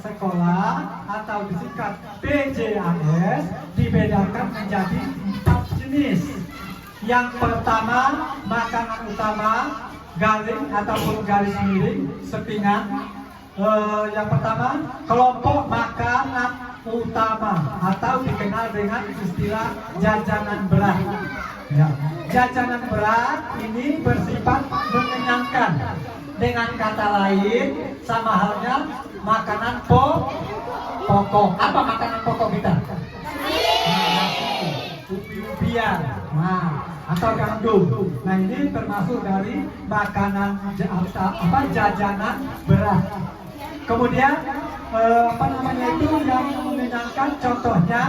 sekolah atau disingkat PJAS dibedakan menjadi 4 jenis. Yang pertama, makanan utama, garing ataupun garis miring, sepingan. Yang pertama, kelompok makanan utama atau dikenal dengan istilah jajanan berat. Ya. Jajanan berat ini bersifat mengenyangkan. Dengan kata lain, sama halnya makanan pokok. Apa makanan pokok kita? Ubi-ubian, atau gandum. Nah, ini termasuk dari makanan jajanan berat. Kemudian itu yang mengenyangkan, contohnya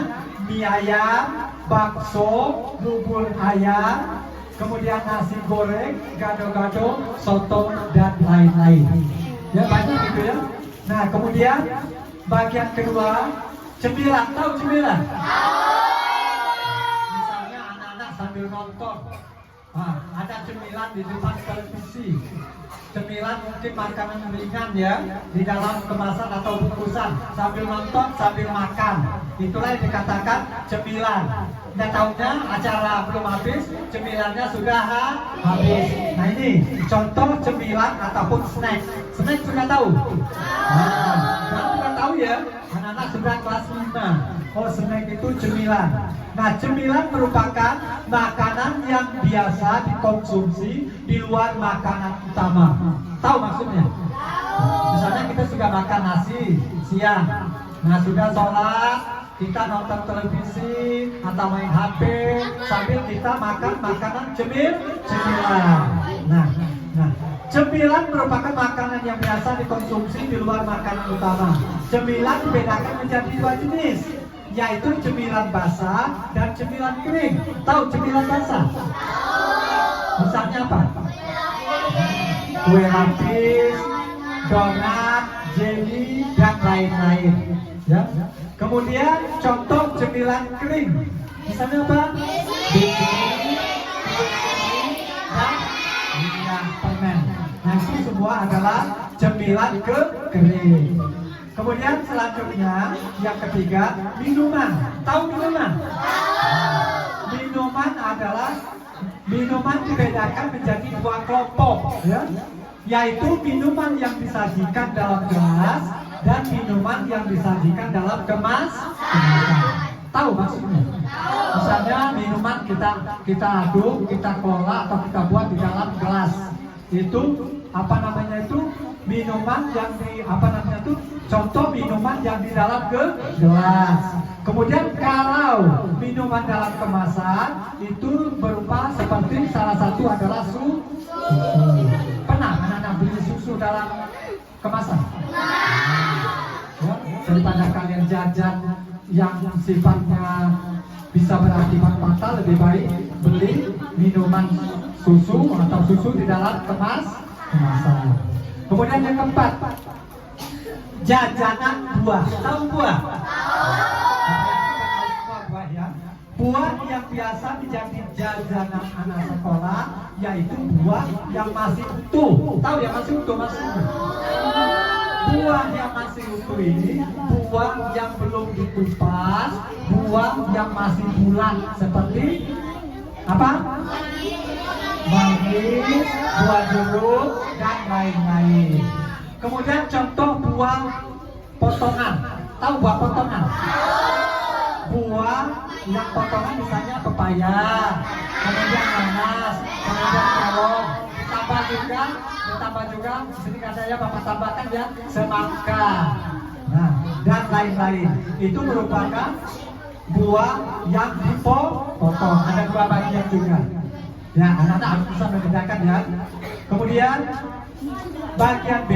mie ayam, bakso, bubur ayam, kemudian nasi goreng, gado-gado, soto, dan lain-lain. Ya, banyak gitu ya. Nah, kemudian bagian kedua, cemilan. Tahu cemilan? Misalnya anak-anak sambil nonton, ada cemilan di depan televisi. Cemilan mungkin makanan ringan ya, di dalam kemasan atau bungkusan, sambil nonton, sambil makan. Itulah yang dikatakan cemilan. Nah, tahunya acara belum habis, cemilannya sudah habis. Nah, ini contoh cemilan ataupun snack. Snack sudah tahu? Sudah tahu ya, anak-anak sudah kelas 5. Oh, snack itu cemilan. Nah, cemilan merupakan makanan yang biasa dikonsumsi di luar makanan utama. Tahu maksudnya? Misalnya kita sudah makan nasi siang. Nah, sudah sholat, kita nonton televisi atau main HP sambil kita makan makanan cemilan. Nah, cemilan merupakan makanan yang biasa dikonsumsi di luar makanan utama. Cemilan dibedakan menjadi 2 jenis, yaitu cemilan basah dan cemilan kering. Tahu cemilan basah? Misalnya apa? Kue lapis, donat, jelly, dan lain-lain. Ya. Kemudian contoh cemilan kering, misalnya apa? Biskuit, dan permen. Nah, itu semua adalah cemilan kering. Kemudian selanjutnya yang ketiga, minuman. Tahu minuman? Minuman dibedakan menjadi 2 kelompok, ya, yaitu minuman yang disajikan dalam gelas dan minuman yang disajikan dalam kemasan. Tahu maksudnya? Misalnya minuman kita aduk, kita kelola atau kita buat di dalam gelas. Itu minuman yang contoh minuman yang di dalam gelas. Kemudian kalau minuman dalam kemasan itu berupa seperti salah satu adalah susu. Pernah anak-anak beli susu dalam kemasan? Ya, daripada kalian jajan yang sifatnya bisa berakibat fatal, lebih baik beli minuman susu atau susu di dalam kemasan. Kemudian yang keempat, jajanan buah. Tahu buah? Buah yang biasa menjadi jajanan anak sekolah, yaitu buah yang masih utuh. Tahu yang masih utuh maksudnya? Buah yang masih utuh ini buah yang belum dikupas, buah yang masih bulat seperti apa? Manggis, buah jeruk, dan lain-lain. Kemudian contoh buah potongan. Tahu buah potongan? Buah yang potongan misalnya pepaya, kemudian nanas, kemudian melon, ditambah juga sedikit saya bapak tambahkan ya, semangka, dan lain-lain. Itu merupakan buah yang dipotong. Ada 2 bagian juga. Ya, anak-anak harus bisa membedakan ya. Kemudian bagian B,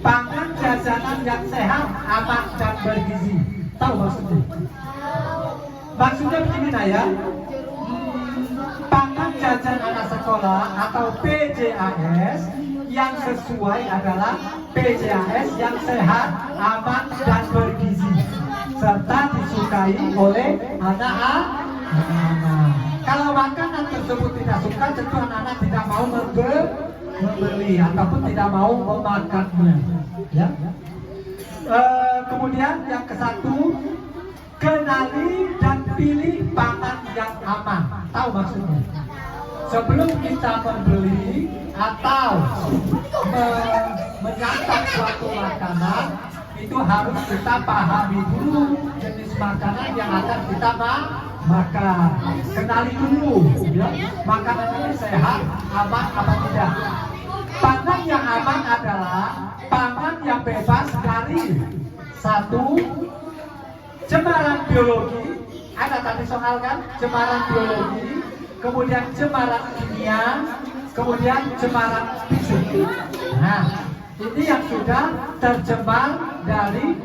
pangan jajanan yang sehat, aman, dan bergizi. Tahu maksudnya? Maksudnya begini ya, pangan jajan anak sekolah atau PJAS yang sesuai adalah PJAS yang sehat, aman, dan bergizi, serta disukai oleh anak-anak. Kalau makanan tersebut tidak suka, tentu anak-anak tidak mau membeli ataupun tidak mau memakannya. Ya. Kemudian yang ke-1, kenali dan pilih pangan yang aman. Tahu maksudnya? Sebelum kita membeli atau menyantap suatu makanan, itu harus kita pahami dulu jenis makanan yang akan kita makan. Kenali dulu, ya, makanan ini sehat, aman apa tidak. Pangan yang aman adalah pangan yang bebas dari 1, cemaran biologi. Ada tadi soal kan, cemaran biologi, kemudian cemaran kimia, kemudian cemaran fisik. Nah, ini yang sudah tercemar dari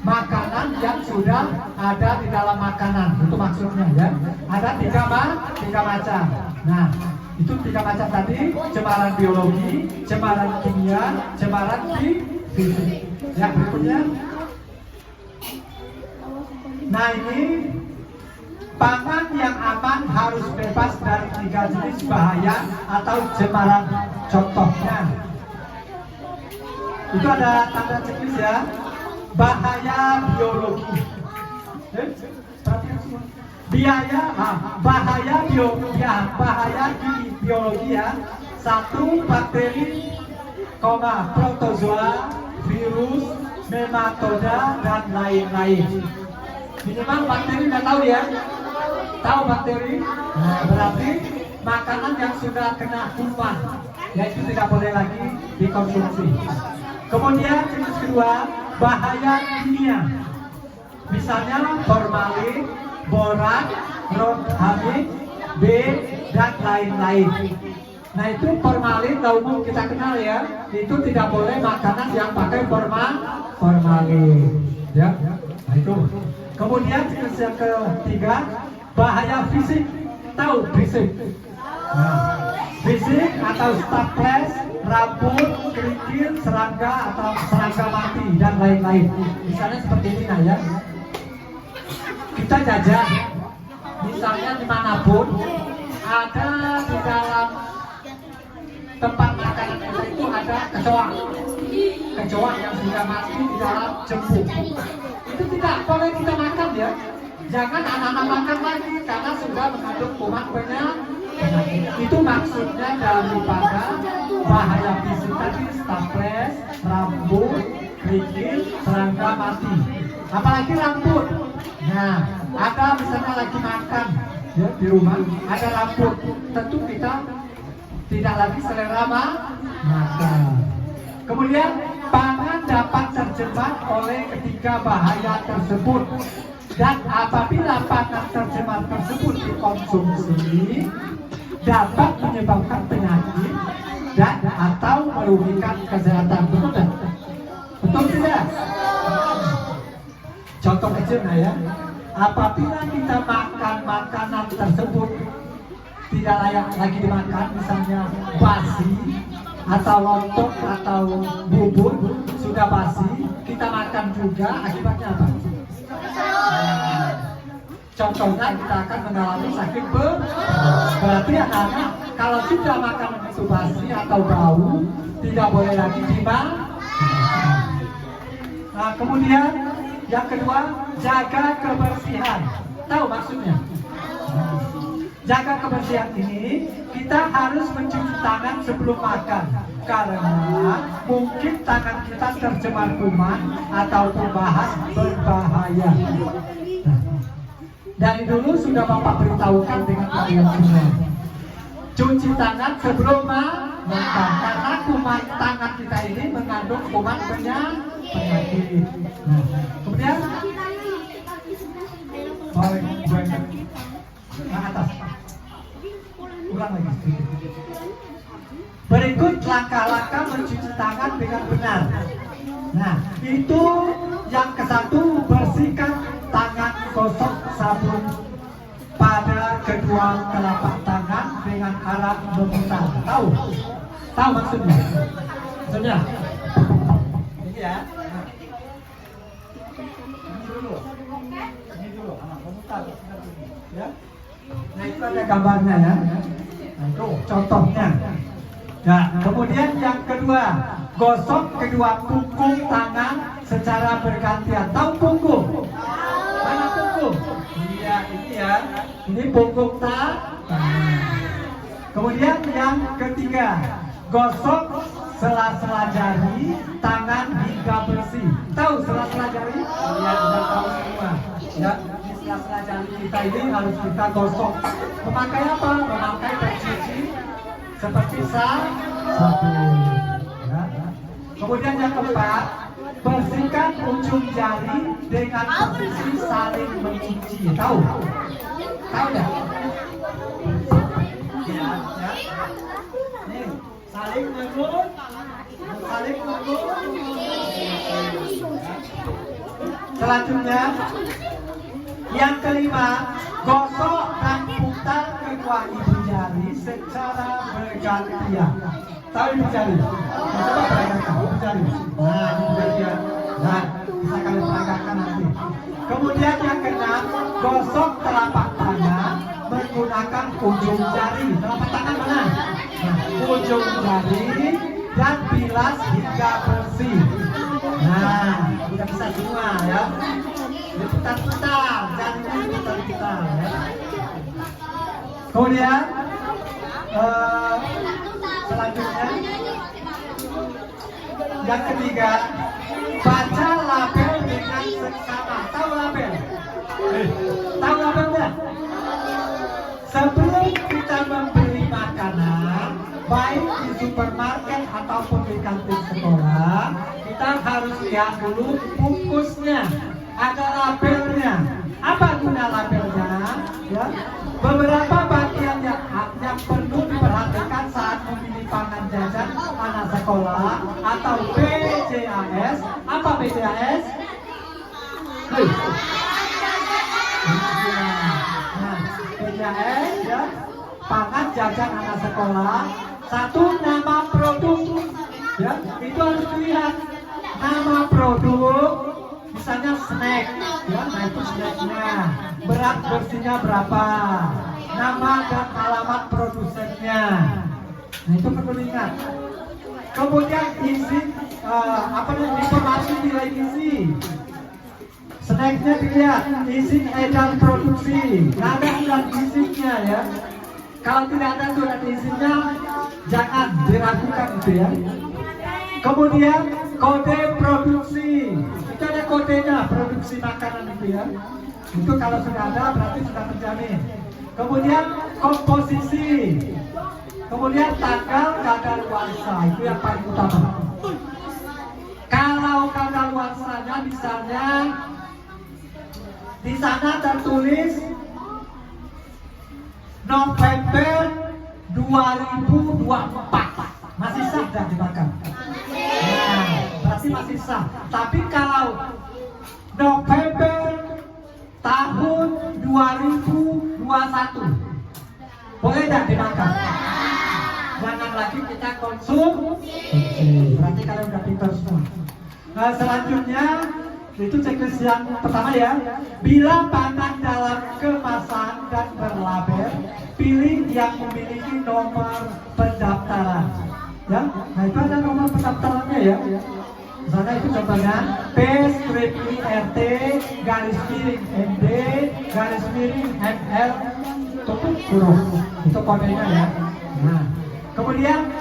makanan yang sudah ada di dalam makanan. Itu maksudnya, ya. Ada tiga macam. Nah, itu 3 macam tadi: cemaran biologi, cemaran kimia, cemaran fisik. Yang berikutnya. Nah, ini pangan yang aman harus bebas dari 3 jenis bahaya atau cemaran. Contohnya, itu ada tanda checklist, ya. Bahaya biologi. Bahaya biologi, ya. 1, bakteri, protozoa, virus, nematoda, dan lain-lain. Minimal bakteri udah tahu, ya. Tahu bakteri? Nah, berarti makanan yang sudah kena kuman, yaitu tidak boleh lagi dikonsumsi. Kemudian jenis kedua, bahaya kimia. Misalnya formalin, borak, rothamik, B, dan lain-lain. Nah, itu formalin umum kita kenal, ya. Itu tidak boleh makanan yang pakai formalin, ya. Nah, itu. Kemudian jenis yang ketiga, bahaya fisik. Tahu fisik? Nah, fisik atau staples, rambut, kerikil, serangga atau serangga mati, dan lain-lain. Misalnya seperti ini, nah, ya. Kita jajan, misalnya dimanapun ada di dalam tempat makanan itu ada kecoa yang sudah mati di dalam jemput. Itu tidak boleh kita makan, ya. Jangan anak-anak makan lagi karena sudah mengandung kuman penyakit. Itu maksudnya daripada bahaya fisik tadi: staples, rambut, kerikil, serangga mati. Apalagi rambut. Nah, ada misalnya lagi makan, ya, di rumah ada rambut, tentu kita tidak lagi selera makan. Kemudian pangan dapat tercemar oleh ketiga bahaya tersebut, dan apabila pangan tercemar tersebut dikonsumsi dapat menyebabkan penyakit dan atau merugikan kesehatan. Betul tidak? Betul tidak? Contoh kecil, nah, ya. Apabila kita makan makanan tersebut tidak layak lagi dimakan, misalnya basi atau lontong atau bubur sudah basi, kita makan juga, akibatnya apa? Contohnya kita akan mengalami sakit perut. Berarti anak-anak kalau sudah makanan itu basi atau bau, tidak boleh lagi dimakan. Nah, kemudian yang kedua, jaga kebersihan. Tahu maksudnya? Jaga kebersihan ini, kita harus mencuci tangan sebelum makan, karena mungkin tangan kita tercemar kuman ataupun bahan berbahaya. Dari dulu sudah Bapak beritahukan dengan kalian semua, cuci tangan sebelum makan, karena kuman tangan kita ini mengandung kuman penyakit. Nah, kemudian atas, ulang lagi. Berikut langkah-langkah mencuci tangan dengan benar. Nah, itu yang ke-1, bersihkan tangan, gosok sabun pada kedua telapak tangan dengan alat memutar. Tahu? Tahu maksudnya? Maksudnya? Ini, ya. Ini dulu, memutar. Ya. Nah, itu ada gambarnya, ya. Nah, itu contohnya. Ya, kemudian yang kedua, gosok kedua punggung tangan secara bergantian. Tahu punggung? Mana punggung? Iya, ini ya. Ini punggung tangan. Kemudian yang ketiga, gosok sela-sela jari tangan hingga bersih. Tahu sela-sela jari? Ya, sudah tahu semua. Ya, di sela-sela jari kita ini harus kita gosok. Memakai apa? Memakai pencuci seperti sabun. Ya. Kemudian yang keempat, bersihkan ujung jari dengan posisi saling mencuci. Tahu? Tahu ya? Ya, ya. Nih, saling mengut, saling mengut. Selanjutnya, yang kelima, gosok dan putar kedua ibu jari secara bergantian. Tahu ibu jari? Coba peragakan ibu jari. Nah, ibu jari ya. Nah, bisa kalian peragakan nanti. Kemudian yang keenam, gosok telapak tangan menggunakan ujung jari. Telapak tangan mana? Nah, ujung jari dan bilas hingga bersih. Nah, udah bisa semua ya. Diputar-putar, jarinya diputar-putar ya. Kemudian selanjutnya yang ketiga, baca label dengan seksama. Tahu label? Tahu label nggak? Sebelum kita membeli makanan, baik di supermarket ataupun di kantin sekolah, kita harus lihat dulu bungkusnya, ada labelnya. Apa guna labelnya? Ya, beberapa bagian yang perlu diperhatikan saat memilih pangan jajan anak sekolah atau BJAS. Apa BJAS? Nah, BJAS ya, pangan jajan anak sekolah. Satu, nama produk, ya, itu harus dilihat nama produk. Misalnya snack, ya, nah itu snacknya. Berat bersihnya berapa? Nama dan alamat produsennya. Nah itu perlu diingat. Kemudian isi, informasi nilai gizi. Snacknya dilihat, izin edar produksi. Nah, ada surat izinnya ya. Kalau tidak ada surat izinnya, jangan diragukan itu ya. Kemudian kode produksi, itu ada kodenya produksi makanan itu ya. Itu kalau sudah ada berarti sudah terjamin. Kemudian komposisi, kemudian tanggal kadaluarsa, itu yang paling utama. Kalau kadaluarsanya misalnya di sana tertulis November 2024, masih sah dan dimakan. Nah, berarti masih sah. Tapi kalau November tahun 2021, boleh tidak dimakan? Jangan lagi kita konsumsi. Berarti kalian udah pintar semua. Nah, selanjutnya itu checklist yang pertama ya. Bila pangan dalam kemasan dan berlabel, pilih yang memiliki nomor pendaftaran. Ya, nah itu ada nomor pendaftarannya ya. Misalnya itu contohnya P-RT garis miring MD garis miring ML tutup huruf. Itu kodenya ya. Nah, kemudian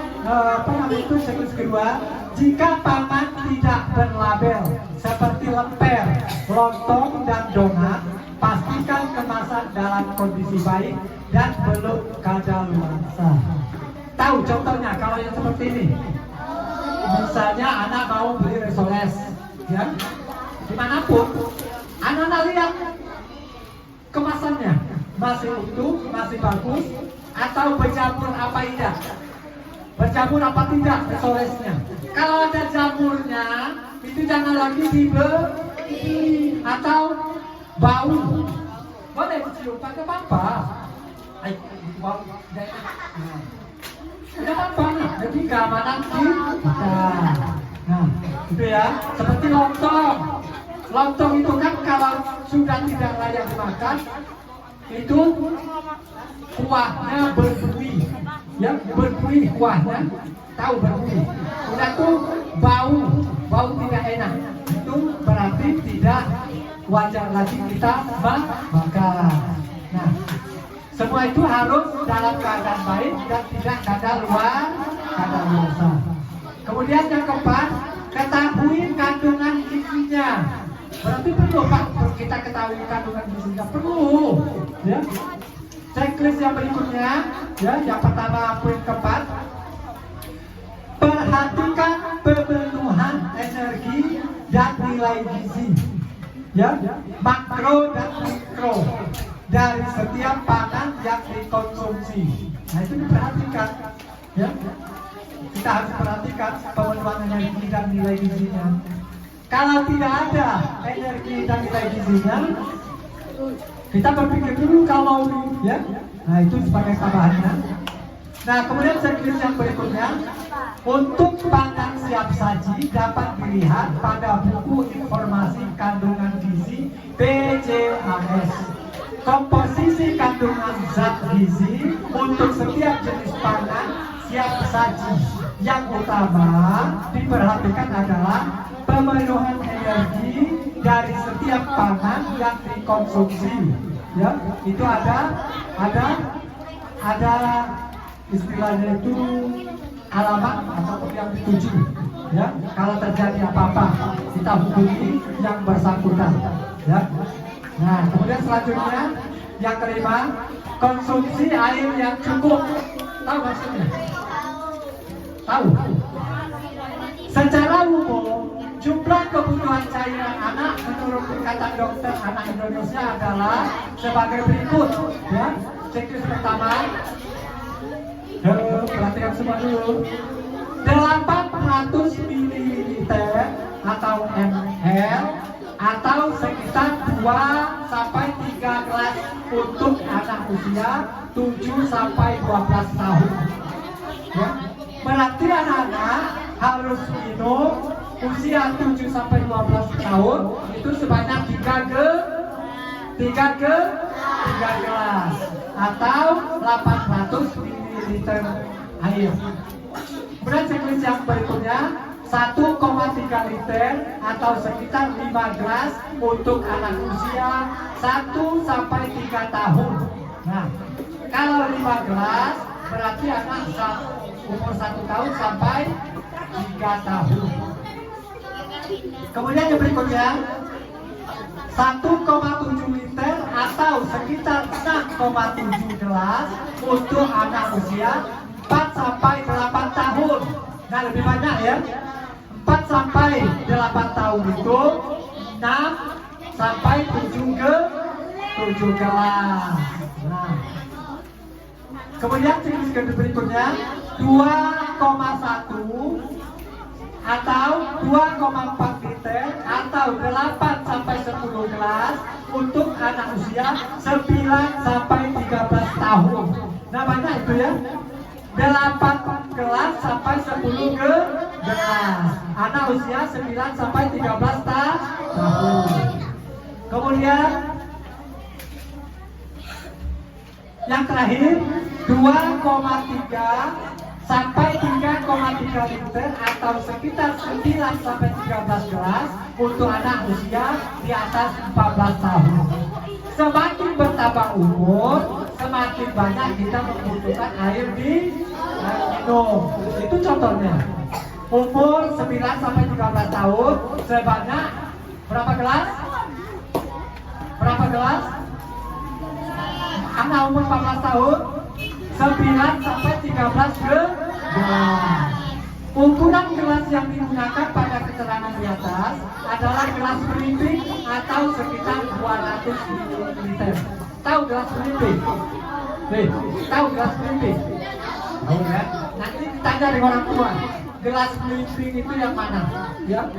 itu checklist kedua. Jika pangan tidak berlabel seperti lemper, lontong dan donat, pastikan kemasan dalam kondisi baik dan belum kadaluarsa. Tahu contohnya kalau yang seperti ini. Misalnya anak mau beli resoles, ya, dimanapun, anak lihat kemasannya masih utuh, masih bagus, atau berjamur apa tidak? Berjamur apa tidak resolesnya? Kalau ada jamurnya, itu jangan lagi dibeli atau bau. Boleh dicium pakai apa? Bau. Tidak apa-apa, jadi keamanan kita. Nah, itu ya. Seperti lontong. Lontong itu kan kalau sudah tidak layak dimakan, itu kuahnya berbuih. ya berbuih kuahnya, tahu berbuih. Udah tuh bau tidak enak. Itu berarti tidak wajar lagi kita makan. Nah, semua itu harus dalam keadaan baik dan tidak kadaluarsa. Kemudian yang keempat, ketahui kandungan gizinya. Berarti perlu Pak kita ketahui kandungan gizinya, perlu. Ya. Checklist yang berikutnya, ya, yang pertama poin keempat, perhatikan pemenuhan energi dan nilai gizi, ya, makro dan mikro dari setiap pangan yang dikonsumsi. Nah itu diperhatikan, ya. Kita harus perhatikan pemenuhan energi dan nilai gizinya. Kalau tidak ada energi dan nilai gizinya, kita berpikir dulu kalori, ya. Nah itu sebagai tambahannya. Nah kemudian checklist yang berikutnya, untuk pangan siap saji dapat dilihat pada buku informasi kandungan gizi PJAS. Komposisi kandungan zat gizi untuk setiap jenis pangan siap saji. Yang utama diperhatikan adalah pemenuhan energi dari setiap pangan yang dikonsumsi. Ya, itu ada istilahnya itu alamat atau yang dituju. Ya, kalau terjadi apa-apa kita hubungi yang bersangkutan. Ya. Nah, kemudian selanjutnya yang kelima, konsumsi air yang cukup. Tahu maksudnya? Tahu? Secara umum, jumlah kebutuhan cairan anak menurut Ikatan Dokter Anak Indonesia adalah sebagai berikut. Ya, checklist pertama. Perhatikan semua dulu. 800 ml atau ml atau sekitar 2 sampai 3 gelas untuk anak usia 7 sampai 12 tahun. Ya. Berarti anak-anak harus minum usia 7 sampai 12 tahun itu sebanyak 3 gelas atau 800 ml air. Kemudian checklist yang berikutnya, 1,3 liter atau sekitar 5 gelas untuk anak usia 1 sampai 3 tahun. Nah, kalau 5 gelas berarti anak umur 1 tahun sampai 3 tahun. Kemudian yang berikutnya, 1,7 liter atau sekitar 6,7 gelas untuk anak usia 4 sampai 8 tahun. Nah, lebih banyak ya. 4 sampai 8 tahun itu 6 sampai 7 gelas. Nah. Kemudian jenis berikutnya 2,1 atau 2,4 liter atau 8 sampai 10 gelas untuk anak usia 9 sampai 13 tahun. Nah, banyak itu ya. 8 gelas sampai 10 gelas. Anak usia 9 sampai 13 tahun. Kemudian yang terakhir 2,3 sampai 3,3 liter atau sekitar 9 sampai 13 gelas untuk anak usia di atas 14 tahun. Semakin bertambah umur, semakin banyak kita membutuhkan air minum. Itu contohnya. Umur 9 sampai 13 tahun sebanyak berapa gelas? Berapa gelas? Anak umur 14 tahun 9 sampai 13 gelas. Ukuran gelas yang digunakan pada keterangan di atas adalah gelas belimbing atau sekitar 200 ml. Tahu gelas belimbing? Tahu gelas belimbing? Tahu ya? Nanti ditanya dari orang tua, gelas belimbing itu yang mana? Ya.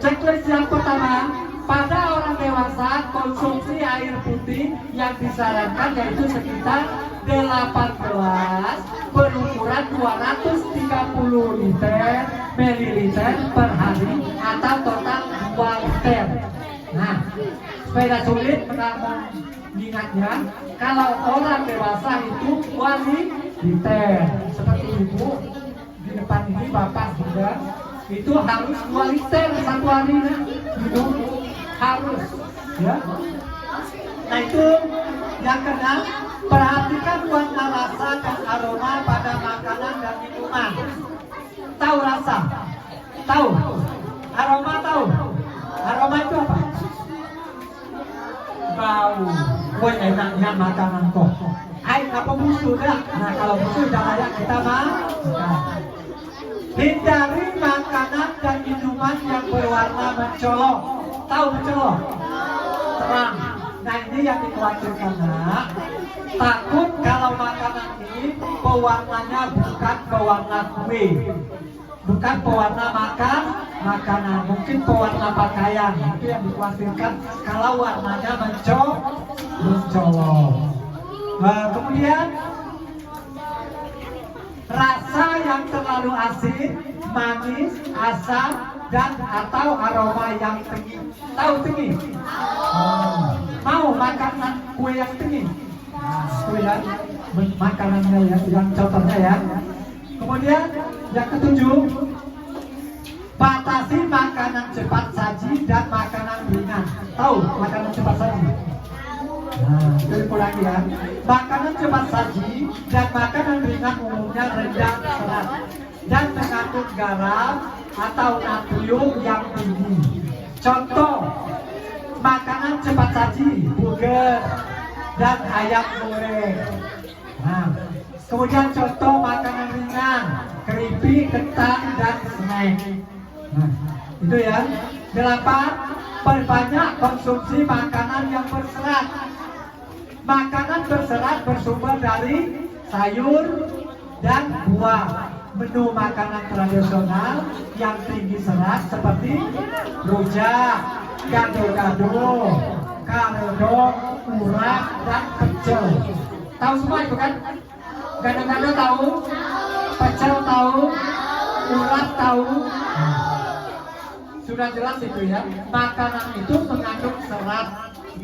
Checklist yang pertama, pada orang dewasa konsumsi air putih yang disarankan yaitu sekitar 8 gelas berukuran 230 ml per hari atau total 2 liter. Nah, supaya sulit mengingatnya, kalau orang dewasa itu 2 liter. Seperti ibu di depan ini, bapak juga, itu harus 2 liter satu hari minum, harus, ya. Nah itu yang keenam, perhatikan warna, rasa, dan aroma pada makanan dan minuman. Tahu rasa? Tahu? Aroma tahu? Aroma itu apa? Bau. Wah enaknya makanan kok. Air apa musuh dah? Nah kalau musuh jangan layak kita makan. Hindari makanan dan minuman yang berwarna mencolok. Tahu mencolok? Terang. Nah ini yang dikhawatirkan, nak. Takut kalau makanan ini pewarnanya bukan pewarna kue, bukan pewarna makanan, mungkin pewarna pakaian. Itu yang dikhawatirkan kalau warnanya mencolok. Kemudian rasa yang terlalu asin, manis, asam, dan atau aroma yang tinggi. Tahu tinggi? Mau makan kue yang tinggi? Itu ya makanannya ya, yang contohnya ya. Kemudian yang ketujuh, batasi makanan cepat saji dan makanan ringan. Tahu makanan cepat saji? Nah, itu diulangi ya. Makanan cepat saji dan makanan ringan umumnya rendah serat dan mengandung garam atau natrium yang tinggi. Contoh makanan cepat saji, burger dan ayam goreng. Nah, kemudian contoh makanan ringan, keripik, kentang, dan snack. Nah, itu ya. 8. Perbanyak konsumsi makanan yang berserat. Makanan berserat bersumber dari sayur dan buah. Menu makanan tradisional yang tinggi serat seperti rujak, gado-gado, karedok, urat, dan pecel. Tahu semua itu kan? Gado-gado tahu? Pecel tahu? Urat tahu? Sudah jelas itu ya. Makanan itu mengandung serat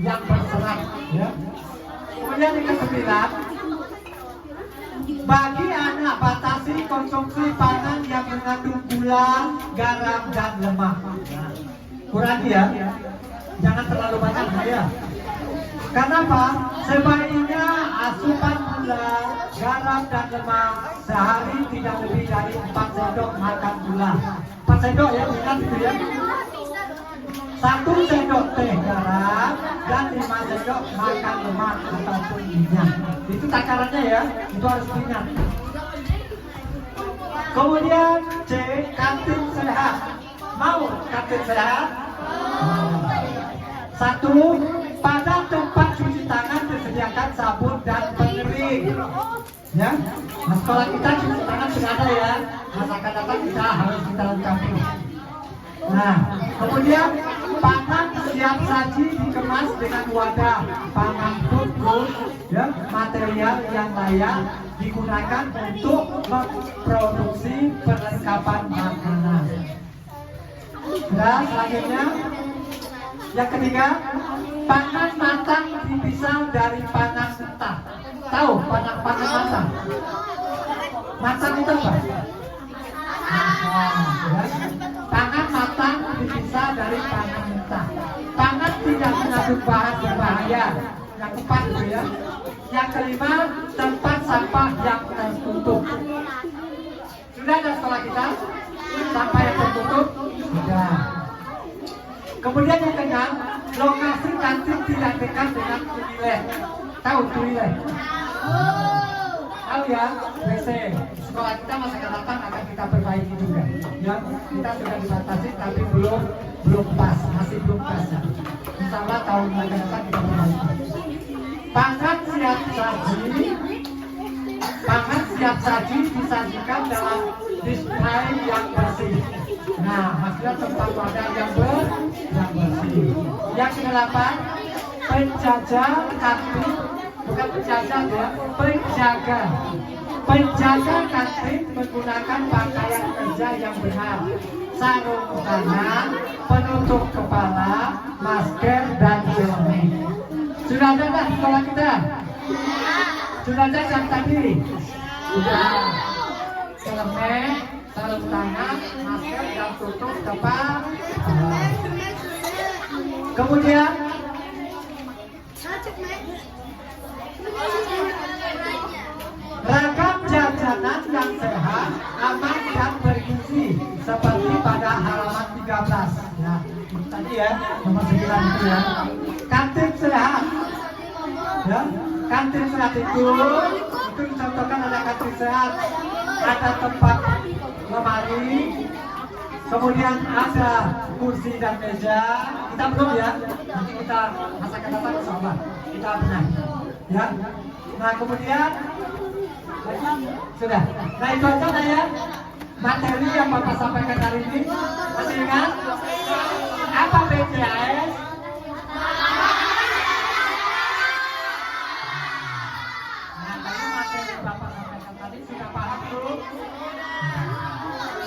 yang berserat ya. Kemudian yang ke-9, bagi anak batasi konsumsi pangan yang mengandung gula, garam, dan lemak. Kurangi ya, jangan terlalu banyak ya. Kenapa? Sebaiknya asupan gula, garam, dan lemak sehari tidak lebih dari 4 sendok makan gula. 4 sendok ya, ingat itu ya. 1 sendok teh garam dan 5 sendok makan lemak ataupun minyak. Itu takarannya ya, itu harus diingat. Kemudian C, kantin sehat. Mau kantin sehat? 1. Pada tempat cuci tangan disediakan sabun dan pengering. Ya, nah, sekolah kita cuci tangan sudah ada ya. Masa akan datang kita harus kita lengkapi. Nah, kemudian pangan siap saji dikemas dengan wadah pangan food, ya, material yang layak digunakan untuk memproduksi perlengkapan makanan. Dan selanjutnya, yang ketiga, pangan matang dipisah dari pangan mentah. Tahu pangan matang? Matang itu apa? Pangan matang dipisah dari pangan mentah. Pangan tidak mengandung bahan berbahaya. Yang keempat itu ya. Yang kelima, tempat sampah yang tertutup. Sudah ada sekolah kita? Sampah yang tertutup? Sudah. Kemudian yang keenam, lokasi kantin tidak dekat dengan toilet. Tahu toilet? Tahu ya, WC. Sekolah kita masa akan datang akan kita perbaiki juga. Ya, kita sudah dibatasi tapi belum pas, masih belum pas. Insya Allah tahun yang akan datang kita perbaiki. Pangan siap saji disajikan dalam display yang bersih. Nah, maksudnya tempat wadah yang bersih. Yang ke-8, penjaga kantin, bukan penjaga ya, penjaga kantin menggunakan pakaian kerja yang benar, sarung tangan, penutup kepala, masker, dan helmet. Sudah ada tak sekolah kita? Sudah ada yang tadi? Sudah. Celemek, sarung tangan, masker yang tutup depan. Kemudian ragam jajanan yang sehat, aman dan bergizi seperti pada halaman 13. Ya, tadi ya, nomor 9 itu ya. Kantin sehat. Ya, kantin sehat itu dicontohkan ada kantin sehat, ada tempat lemari, kemudian ada kursi dan meja. Kita belum ya, nanti kita masa akan datang insyaallah kita benar. Ya, nah kemudian sudah. Nah itu aja ya materi yang Bapak sampaikan hari ini. Masih ingat apa BPJS? Nah tadi materi yang Bapak sampaikan tadi sudah paham belum?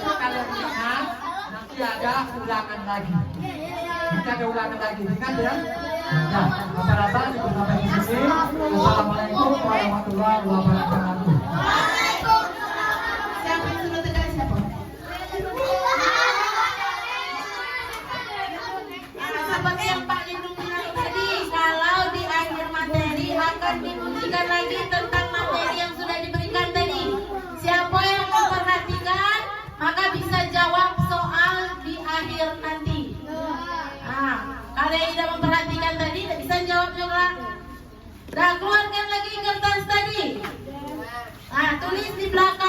Kalau kalian ingat nanti ada ulangan lagi. Nanti ada ulangan lagi, ingat ya? Nah, Bapak rasa cukup sampai di sini. Assalamualaikum warahmatullahi wabarakatuh. Seperti yang Pak Lindung bilang tadi, kalau di akhir materi akan diujikan lagi tentang materi yang sudah diberikan tadi. Siapa yang memperhatikan, maka bisa jawab soal di akhir nanti. Nah, kalau yang tidak memperhatikan tadi, tidak bisa jawab juga. Nah, keluarkan lagi kertas tadi. Nah, tulis di belakang.